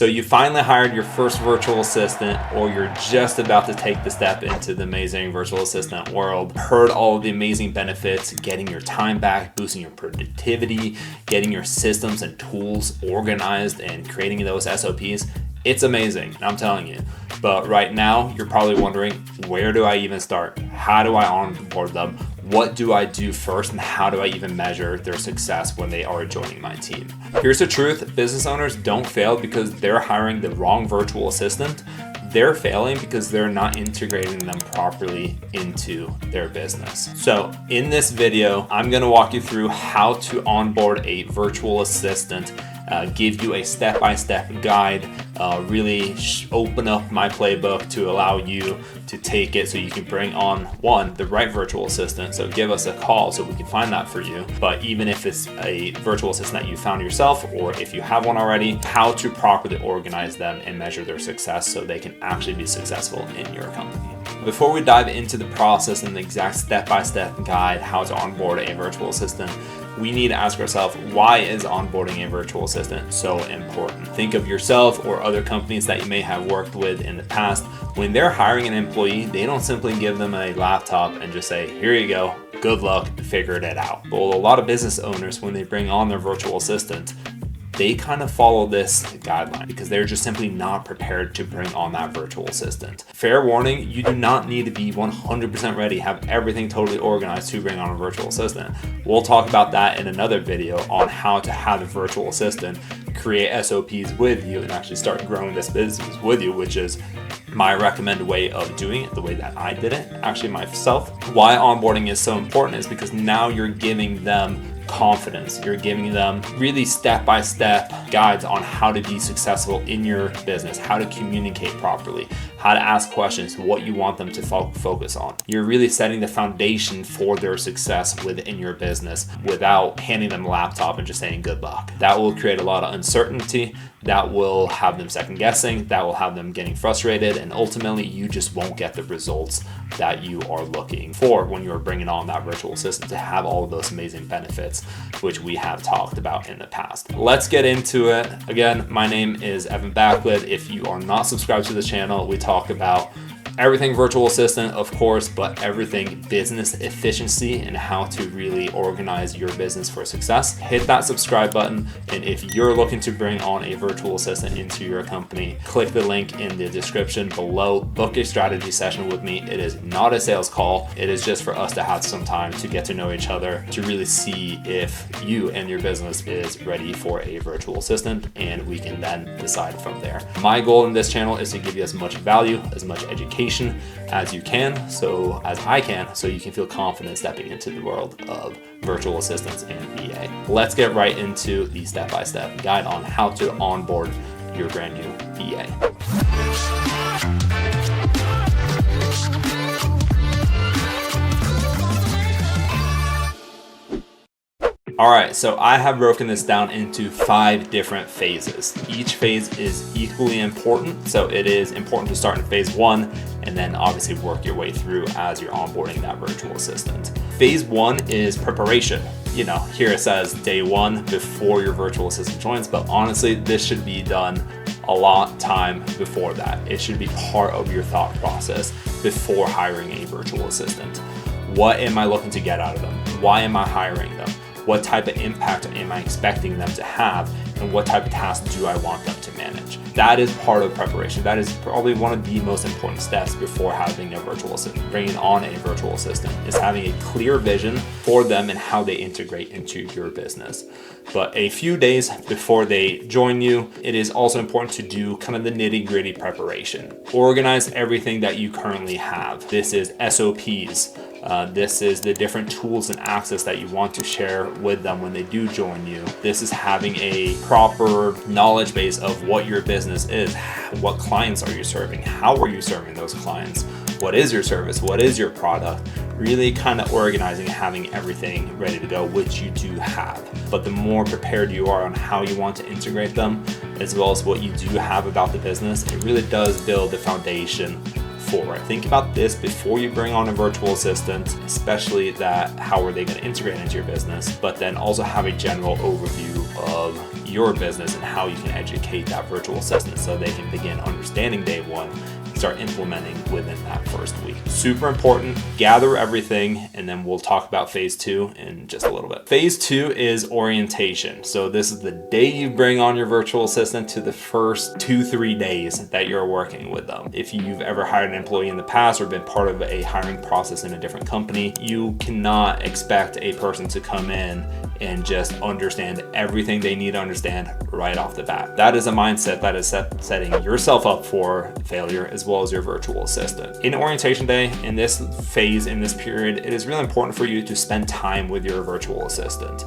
So you finally hired your first virtual assistant, or you're just about to take the step into the amazing virtual assistant world. Heard all of the amazing benefits, getting your time back, boosting your productivity, getting your systems and tools organized and creating those SOPs. It's amazing, I'm telling you. But right now, you're probably wondering, where do I even start? How do I onboard them? What do I do first, and how do I even measure their success when they are joining my team? Here's the truth, business owners don't fail because they're hiring the wrong virtual assistant. They're failing because they're not integrating them properly into their business. So in this video, I'm gonna walk you through how to onboard a virtual assistant, give you a step-by-step guide, really open up my playbook to allow you to take it so you can bring on the right virtual assistant. So give us a call so we can find that for you. But even if it's a virtual assistant that you found yourself, or if you have one already, how to properly organize them and measure their success so they can actually be successful in your company. Before we dive into the process and the exact step-by-step guide how to onboard a virtual assistant, we need to ask ourselves, why is onboarding a virtual assistant so important? Think of yourself or other companies that you may have worked with in the past. When they're hiring an employee, they don't simply give them a laptop and just say, here you go, good luck, figured it out. But a lot of business owners, when they bring on their virtual assistant, they kind of follow this guideline because they're just simply not prepared to bring on that virtual assistant. Fair warning, you do not need to be 100% ready, have everything totally organized to bring on a virtual assistant. We'll talk about that in another video on how to have a virtual assistant create SOPs with you and actually start growing this business with you, which is my recommended way of doing it, the way that I did it, actually myself. Why onboarding is so important is because now you're giving them confidence. You're giving them really step-by-step guides on how to be successful in your business, how to communicate properly, how to ask questions, what you want them to focus on. You're really setting the foundation for their success within your business without handing them a laptop and just saying good luck. That will create a lot of uncertainty. That will have them second guessing, that will have them getting frustrated, and ultimately you just won't get the results that you are looking for when you're bringing on that virtual assistant to have all of those amazing benefits, which we have talked about in the past. Let's get into it. Again, my name is Evan Backlid. If you are not subscribed to the channel, we talk about everything virtual assistant, of course, but everything business efficiency and how to really organize your business for success. Hit that subscribe button. And if you're looking to bring on a virtual assistant into your company, click the link in the description below. Book a strategy session with me. It is not a sales call. It is just for us to have some time to get to know each other, to really see if you and your business is ready for a virtual assistant, and we can then decide from there. My goal in this channel is to give you as much value, as much education as you can, so you can feel confident stepping into the world of virtual assistants and VA. Let's get right into the step-by-step guide on how to onboard your brand new VA. All right, so I have broken this down into 5 different phases. Each phase is equally important, so it is important to start in phase 1 and then obviously work your way through as you're onboarding that virtual assistant. Phase 1 is preparation. You know, here it says day 1 before your virtual assistant joins, but honestly, this should be done a lot time before that. It should be part of your thought process before hiring a virtual assistant. What am I looking to get out of them? Why am I hiring them? What type of impact am I expecting them to have, and what type of tasks do I want them to manage? That is part of preparation. That is probably one of the most important steps before having a virtual assistant. Bringing on a virtual assistant is having a clear vision for them and how they integrate into your business. But a few days before they join you, it is also important to do kind of the nitty-gritty preparation. Organize everything that you currently have. This is SOPs. This is the different tools and access that you want to share with them when they do join you. This is having a proper knowledge base of what your business is. What clients are you serving? How are you serving those clients? What is your service? What is your product? Really kind of organizing and having everything ready to go, which you do have. But the more prepared you are on how you want to integrate them, as well as what you do have about the business, it really does build the foundation for it. Think about this before you bring on a virtual assistant, especially that how are they going to integrate into your business, but then also have a general overview of your business and how you can educate that virtual assistant so they can begin understanding day one, start implementing within that first week. Super important. Gather everything, and then we'll talk about phase 2 in just a little bit. Phase 2 is orientation. So this is the day you bring on your virtual assistant to the first 2-3 days that you're working with them. If you've ever hired an employee in the past or been part of a hiring process in a different company, you cannot expect a person to come in and just understand everything they need to understand right off the bat. That is a mindset that is setting yourself up for failure as well as your virtual assistant. In orientation day, in this phase, in this period, it is really important for you to spend time with your virtual assistant.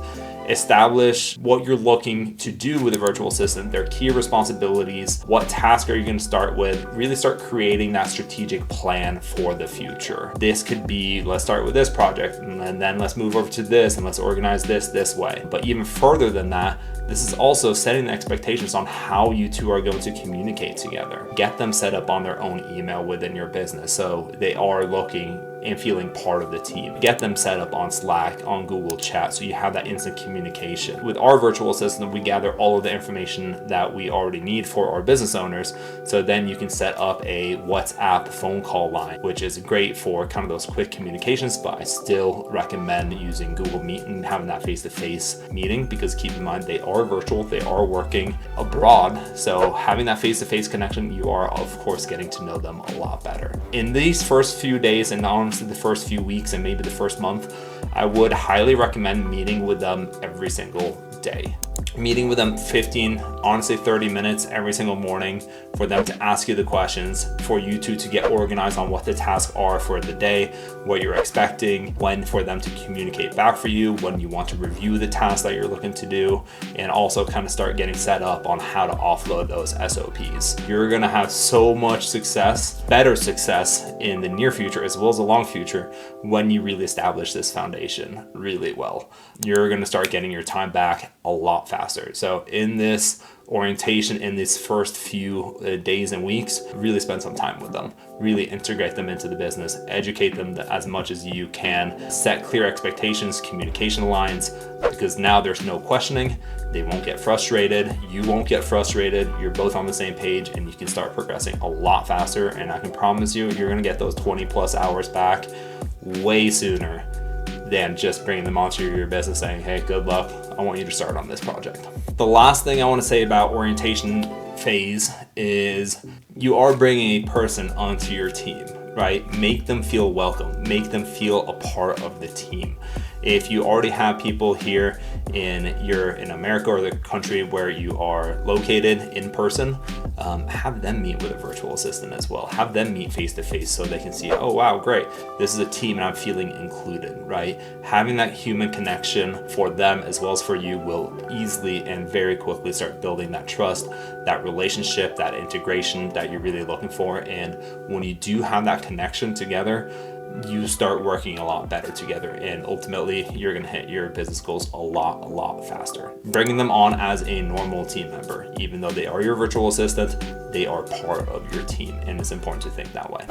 Establish what you're looking to do with a virtual assistant, their key responsibilities, what task are you going to start with, really start creating that strategic plan for the future. This could be, let's start with this project and then let's move over to this and let's organize this way. But even further than that, this is also setting the expectations on how you two are going to communicate together. Get them set up on their own email within your business so they are looking and feeling part of the team. Get them set up on Slack, on Google Chat, so you have that instant communication. With our virtual assistant, we gather all of the information that we already need for our business owners, so then you can set up a WhatsApp phone call line, which is great for kind of those quick communications, but I still recommend using Google Meet and having that face-to-face meeting, because keep in mind, they are virtual, they are working abroad, so having that face-to-face connection, you are of course getting to know them a lot better. In these first few days, and honestly the first few weeks and maybe the first month, I would highly recommend meeting with them every single day. Meeting with them 15, honestly 30 minutes every single morning for them to ask you the questions, for you two to get organized on what the tasks are for the day, what you're expecting, when for them to communicate back for you, when you want to review the tasks that you're looking to do, and also kind of start getting set up on how to offload those SOPs. You're gonna have so much success, better success in the near future as well as the long future when you really establish this foundation really well. You're gonna start getting your time back a lot faster. So in this orientation, in these first few days and weeks, really spend some time with them, really integrate them into the business, educate them as much as you can, set clear expectations, communication lines, because now there's no questioning. They won't get frustrated, you won't get frustrated, you're both on the same page, and you can start progressing a lot faster. And I can promise you, you're gonna get those 20+ hours back way sooner than just bringing them onto your business saying, hey, good luck, I want you to start on this project. The last thing I want to say about orientation phase is you are bringing a person onto your team, right? Make them feel welcome, make them feel a part of the team. If you already have people here in America or the country where you are located in person, have them meet with a virtual assistant as well. Have them meet face to face so they can see, oh wow, great, this is a team and I'm feeling included, right? Having that human connection for them as well as for you will easily and very quickly start building that trust, that relationship, that integration that you're really looking for. And when you do have that connection together, you start working a lot better together, and ultimately you're going to hit your business goals a lot faster. Bringing them on as a normal team member, even though they are your virtual assistant, they are part of your team, and it's important to think that way.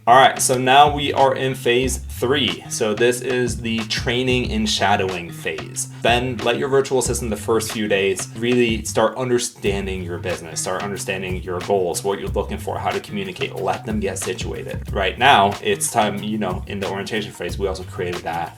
All right, so now we are in phase 3. So this is the training and shadowing phase. Then let your virtual assistant the first few days really start understanding your business, start understanding your goals, what you're looking for, how to communicate, let them get situated. Right now, it's time, in the orientation phase, we also created that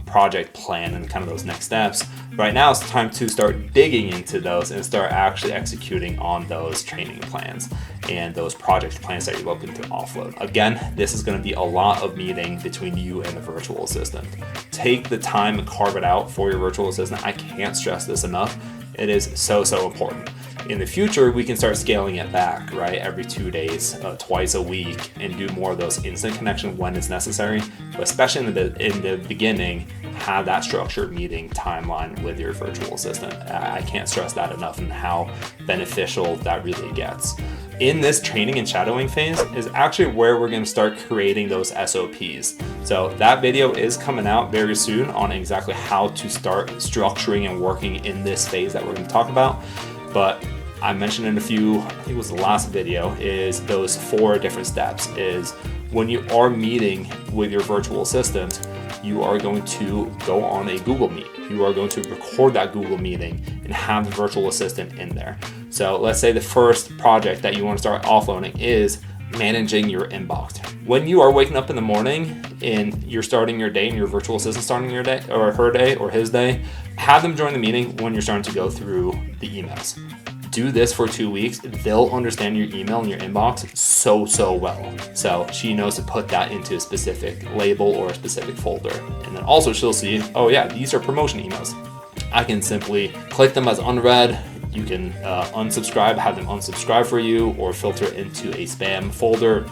project plan and kind of those next steps. Right now it's time to start digging into those and start actually executing on those training plans and those project plans that you're looking to offload. Again, this is going to be a lot of meeting between you and the virtual assistant. Take the time and carve it out for your virtual assistant. I can't stress this enough. It is so important. In the future, we can start scaling it back, right? Every 2 days, twice a week, and do more of those instant connection when it's necessary. But especially in the beginning, have that structured meeting timeline with your virtual assistant. I can't stress that enough and how beneficial that really gets. In this training and shadowing phase is actually where we're going to start creating those SOPs. So that video is coming out very soon on exactly how to start structuring and working in this phase that we're going to talk about. But I mentioned in I think it was the last video, is those 4 different steps. Is when you are meeting with your virtual assistant, you are going to go on a Google Meet. you are going to record that Google meeting and have the virtual assistant in there. So let's say the first project that you want to start offloading is managing your inbox. When you are waking up in the morning and you're starting your day and your virtual assistant starting your day or her day or his day, have them join the meeting when you're starting to go through the emails. Do this for 2 weeks. They'll understand your email and your inbox so well. So she knows to put that into a specific label or a specific folder. And then also she'll see, oh yeah, these are promotion emails. I can simply click them as unread. You can unsubscribe, have them unsubscribe for you, or filter it into a spam folder,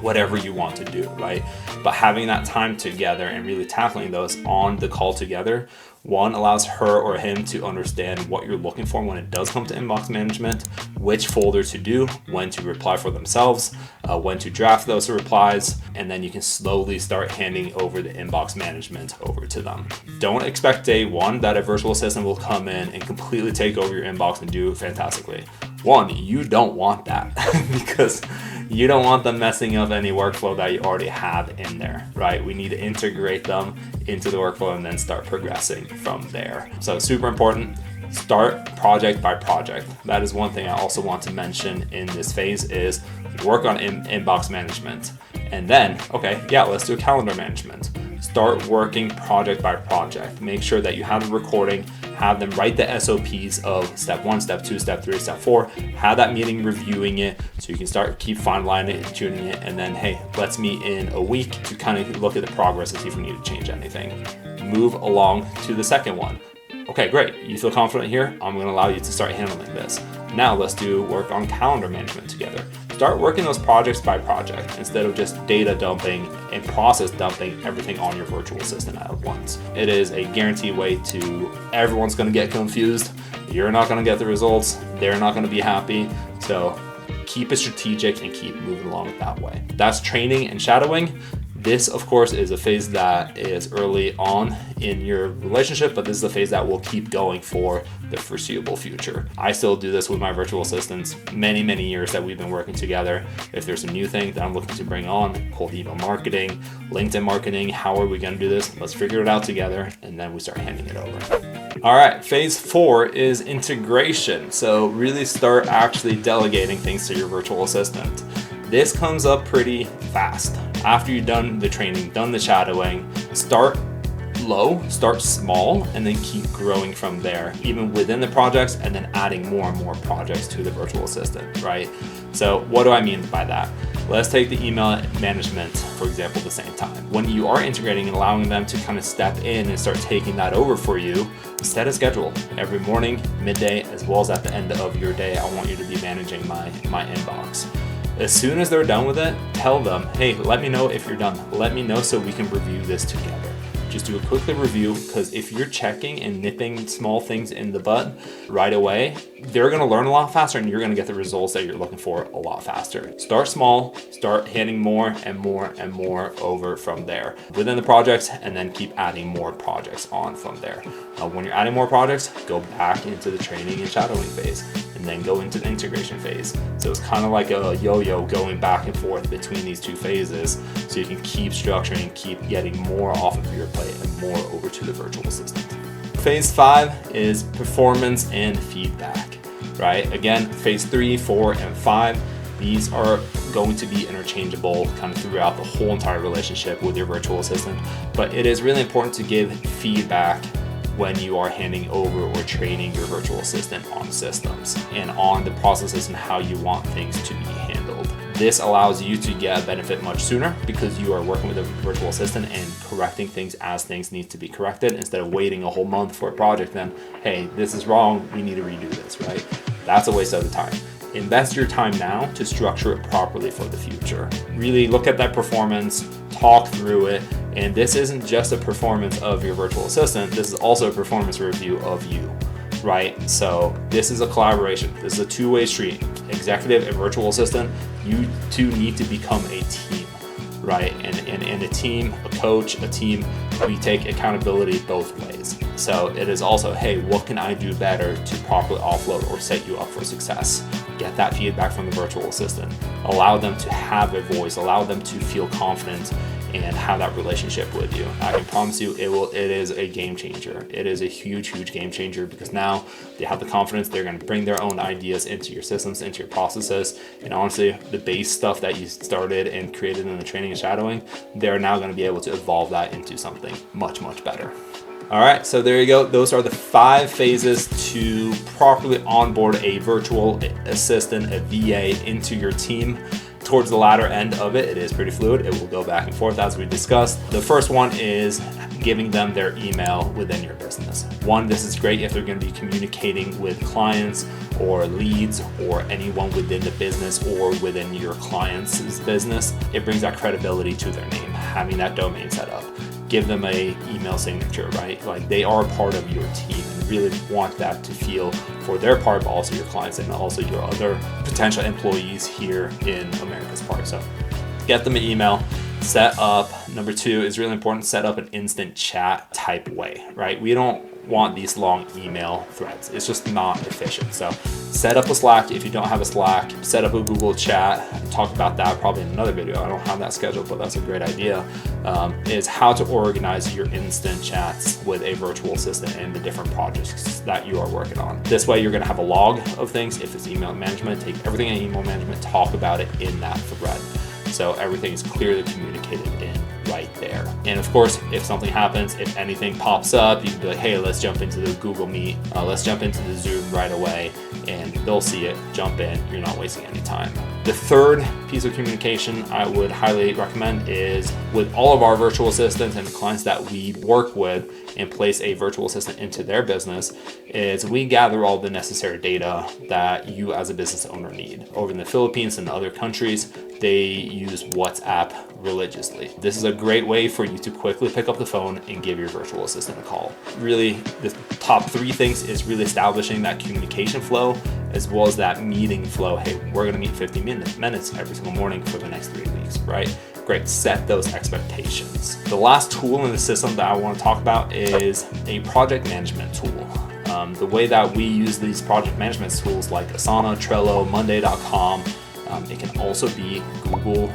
whatever you want to do, right? But having that time together and really tackling those on the call together, one, allows her or him to understand what you're looking for when it does come to inbox management, which folder to do, when to reply for themselves, when to draft those replies, and then you can slowly start handing over the inbox management over to them. Don't expect day one that a virtual assistant will come in and completely take over your inbox and do it fantastically. One, you don't want that because you don't want them messing up any workflow that you already have in there, right? We need to integrate them into the workflow and then start progressing from there. So super important, start project by project. That is one thing I also want to mention in this phase is work on inbox management. And then, okay, yeah, let's do calendar management. Start working project by project. Make sure that you have the recording, have them write the SOPs of step 1, step 2, step 3, step 4, have that meeting reviewing it so you can keep fine-lining it and tuning it. And then, hey, let's meet in a week to kind of look at the progress and see if we need to change anything. Move along to the second one. Okay, great. You feel confident here? I'm going to allow you to start handling this. Now let's do work on calendar management together. Start working those projects by project instead of just data dumping and process dumping everything on your virtual assistant at once. It is a guaranteed way to everyone's going to get confused. You're not going to get the results. They're not going to be happy. So keep it strategic and keep moving along that way. That's training and shadowing. This, of course, is a phase that is early on in your relationship, but this is a phase that will keep going for the foreseeable future. I still do this with my virtual assistants many years that we've been working together. If there's a new thing that I'm looking to bring on, cold email marketing, LinkedIn marketing, how are we going to do this? Let's figure it out together, and then we start handing it over. All right, phase 4 is integration. So really start actually delegating things to your virtual assistant. This comes up pretty fast. After you've done the training, done the shadowing, start low, start small, and then keep growing from there, even within the projects, and then adding more and more projects to the virtual assistant, right? So what do I mean by that? Let's take the email management, for example, at the same time. When you are integrating and allowing them to kind of step in and start taking that over for you, set a schedule. Every morning, midday, as well as at the end of your day, I want you to be managing my inbox. As soon as they're done with it, tell them, hey, let me know if you're done. Let me know so we can review this together. Just do a quick review, because if you're checking and nipping small things in the bud right away, they're going to learn a lot faster and you're going to get the results that you're looking for a lot faster. Start small, start handing more and more and more over from there within the projects, and then keep adding more projects on from there. When you're adding more projects, go back into the training and shadowing phase, and then go into the integration phase. So it's kind of like a yo-yo going back and forth between these two phases, so you can keep structuring and keep getting more off of your plate and more over to the virtual assistant. Phase 5 is performance and feedback, right? Again, phase 3, 4, and 5, these are going to be interchangeable kind of throughout the whole entire relationship with your virtual assistant, but it is really important to give feedback when you are handing over or training your virtual assistant on systems and on the processes and how you want things to be handled. This allows you to get a benefit much sooner because you are working with a virtual assistant and correcting things as things need to be corrected, instead of waiting a whole month for a project. Then, hey, this is wrong, we need to redo this, right? That's a waste of the time. Invest your time now to structure it properly for the future. Really look at that performance, talk through it, and this isn't just a performance of your virtual assistant, this is also a performance review of you, right? So this is a collaboration. This is a two-way street. Executive and virtual assistant, you two need to become a team, right? And a team, a coach, a team, we take accountability both ways. So it is also, hey, what can I do better to properly offload or set you up for success? Get that feedback from the virtual assistant. Allow them to have a voice, allow them to feel confident and have that relationship with you. I can promise you it is a game changer. It is a huge game changer, because now they have the confidence. They're going to bring their own ideas into your systems, into your processes. And honestly, the base stuff that you started and created in the training and shadowing, they're now going to be able to evolve that into something much better. All right, so there you go. Those are the 5 phases to properly onboard a virtual assistant, a VA, into your team. Towards the latter end of it, it is pretty fluid. It will go back and forth as we discussed. The first one is giving them their email within your business. One, this is great if they're going to be communicating with clients or leads or anyone within the business or within your client's business. It brings that credibility to their name, having that domain set up. Give them a email signature, right? Like, they are part of your team, and really want that to feel for their part, but also your clients and also your other potential employees here in America's Part. So get them an email, set up. Number 2 is really important, set up an instant chat type way, right? We don't want these long email threads. It's just not efficient. So set up a Slack. If you don't have a Slack, set up a Google Chat. Talk about that probably in another video. I don't have that scheduled, but that's a great idea. Is how to organize your instant chats with a virtual assistant and the different projects that you are working on. This way you're going to have a log of things. If it's email management, take everything in email management, talk about it in that thread. So everything is clearly communicated in right there. And of course, if something happens, if anything pops up, you can be like, hey, let's jump into the Google Meet, let's jump into the Zoom right away, and they'll see it, jump in, you're not wasting any time. The third piece of communication I would highly recommend is with all of our virtual assistants and the clients that we work with and place a virtual assistant into their business, is we gather all the necessary data that you as a business owner need. Over in the Philippines and other countries, they use WhatsApp religiously. This is a great way for you to quickly pick up the phone and give your virtual assistant a call. Really, the top 3 things is really establishing that communication flow, as well as that meeting flow. Hey, we're gonna meet 50 minutes every single morning for the next 3 weeks, right? Great, set those expectations. The last tool in the system that I wanna talk about is a project management tool. The way that we use these project management tools like Asana, Trello, Monday.com, it can also be Google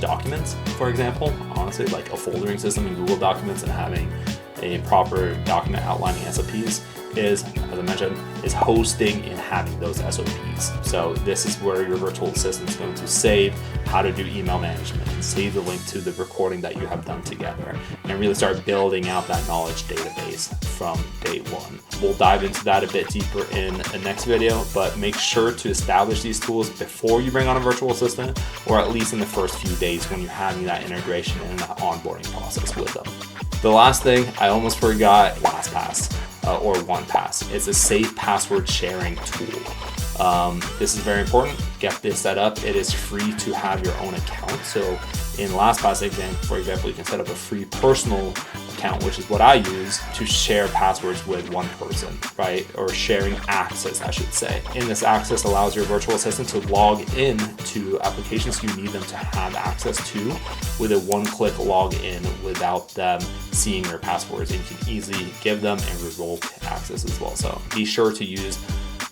Documents, for example. Honestly, like a foldering system in Google Documents and having a proper document outlining SOPs is, as I mentioned, is hosting and having those SOPs. So this is where your virtual assistant is going to save how to do email management and save the link to the recording that you have done together, and really start building out that knowledge database from day one. We'll dive into that a bit deeper in the next video, but make sure to establish these tools before you bring on a virtual assistant, or at least in the first few days when you're having that integration and that onboarding process with them. The last thing I almost forgot, LastPass. Or OnePass. It's a safe password sharing tool. This is very important. Get this set up. It is free to have your own account. So in LastPass, for example, you can set up a free personal account, which is what I use to share passwords with one person, right? Or sharing access, I should say. And this access allows your virtual assistant to log in to applications you need them to have access to with a one-click login without them seeing your passwords. And you can easily give them and revoke access as well. So be sure to use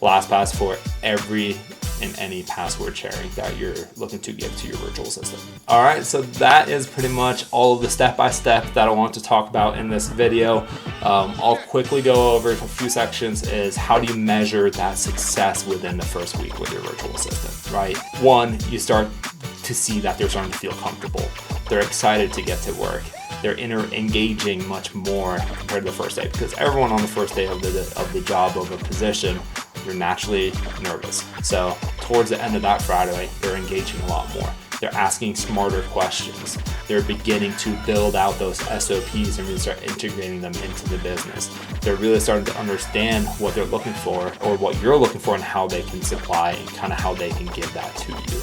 LastPass for every and any password sharing that you're looking to give to your virtual assistant. All right, so that is pretty much all of the step-by-step that I want to talk about in this video. I'll quickly go over a few sections. Is how do you measure that success within the first week with your virtual assistant, right? One, you start to see that they're starting to feel comfortable. They're excited to get to work. They're engaging much more compared to the first day, because everyone on the first day of the job of a position, you're naturally nervous. So towards the end of that Friday, they're engaging a lot more. They're asking smarter questions. They're beginning to build out those SOPs and really start integrating them into the business. They're really starting to understand what they're looking for, or what you're looking for, and how they can supply and kind of how they can give that to you.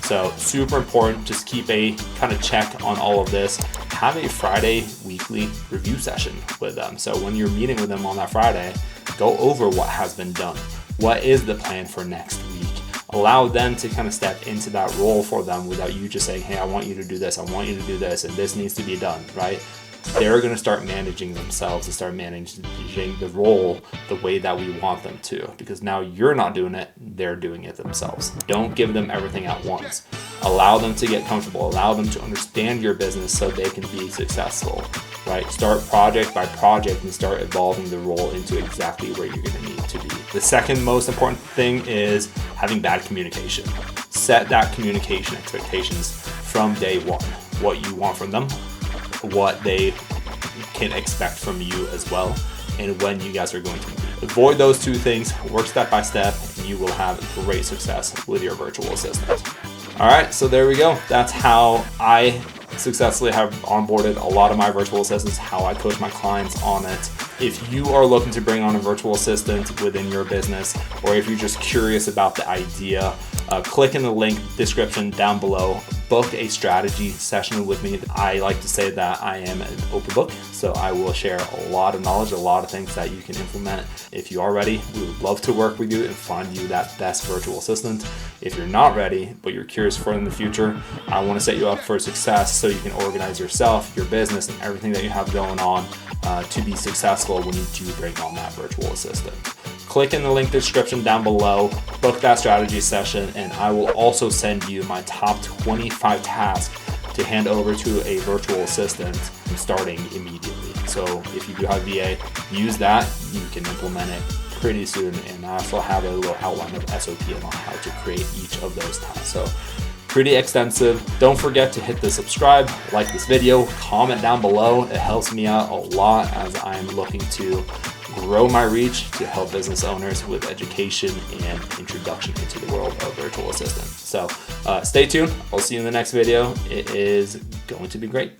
So super important, just keep a kind of check on all of this. Have a Friday weekly review session with them. So when you're meeting with them on that Friday, go over what has been done. What is the plan for next week? Allow them to kind of step into that role for them without you just saying, hey, I want you to do this, I want you to do this, and this needs to be done, right? They're going to start managing themselves and start managing the role the way that we want them to, because now you're not doing it, they're doing it themselves. Don't give them everything at once. Allow them to get comfortable, allow them to understand your business so they can be successful, right? Start project by project and start evolving the role into exactly where you're gonna need to be. The second most important thing is having bad communication. Set that communication expectations from day one. What you want from them, what they can expect from you as well, and when you guys are going to meet. Avoid those two things, work step by step, and you will have great success with your virtual assistant. All right, so there we go. That's how I successfully have onboarded a lot of my virtual assistants, how I coach my clients on it. If you are looking to bring on a virtual assistant within your business, or if you're just curious about the idea, click in the link description down below. Book a strategy session with me. I like to say that I am an open book, so I will share a lot of knowledge, a lot of things that you can implement. If you are ready, we would love to work with you and find you that best virtual assistant. If you're not ready, but you're curious for it in the future, I want to set you up for success so you can organize yourself, your business, and everything that you have going on to be successful when you do bring on that virtual assistant. Click in the link description down below, book that strategy session, and I will also send you my top 25 tasks to hand over to a virtual assistant starting immediately. So if you do have VA, use that. You can implement it pretty soon, and I also have a little outline of SOP on how to create each of those tasks. So pretty extensive. Don't forget to hit the subscribe, like this video, comment down below. It helps me out a lot as I'm looking to grow my reach to help business owners with education and introduction into the world of virtual assistants. So stay tuned. I'll see you in the next video. It is going to be great.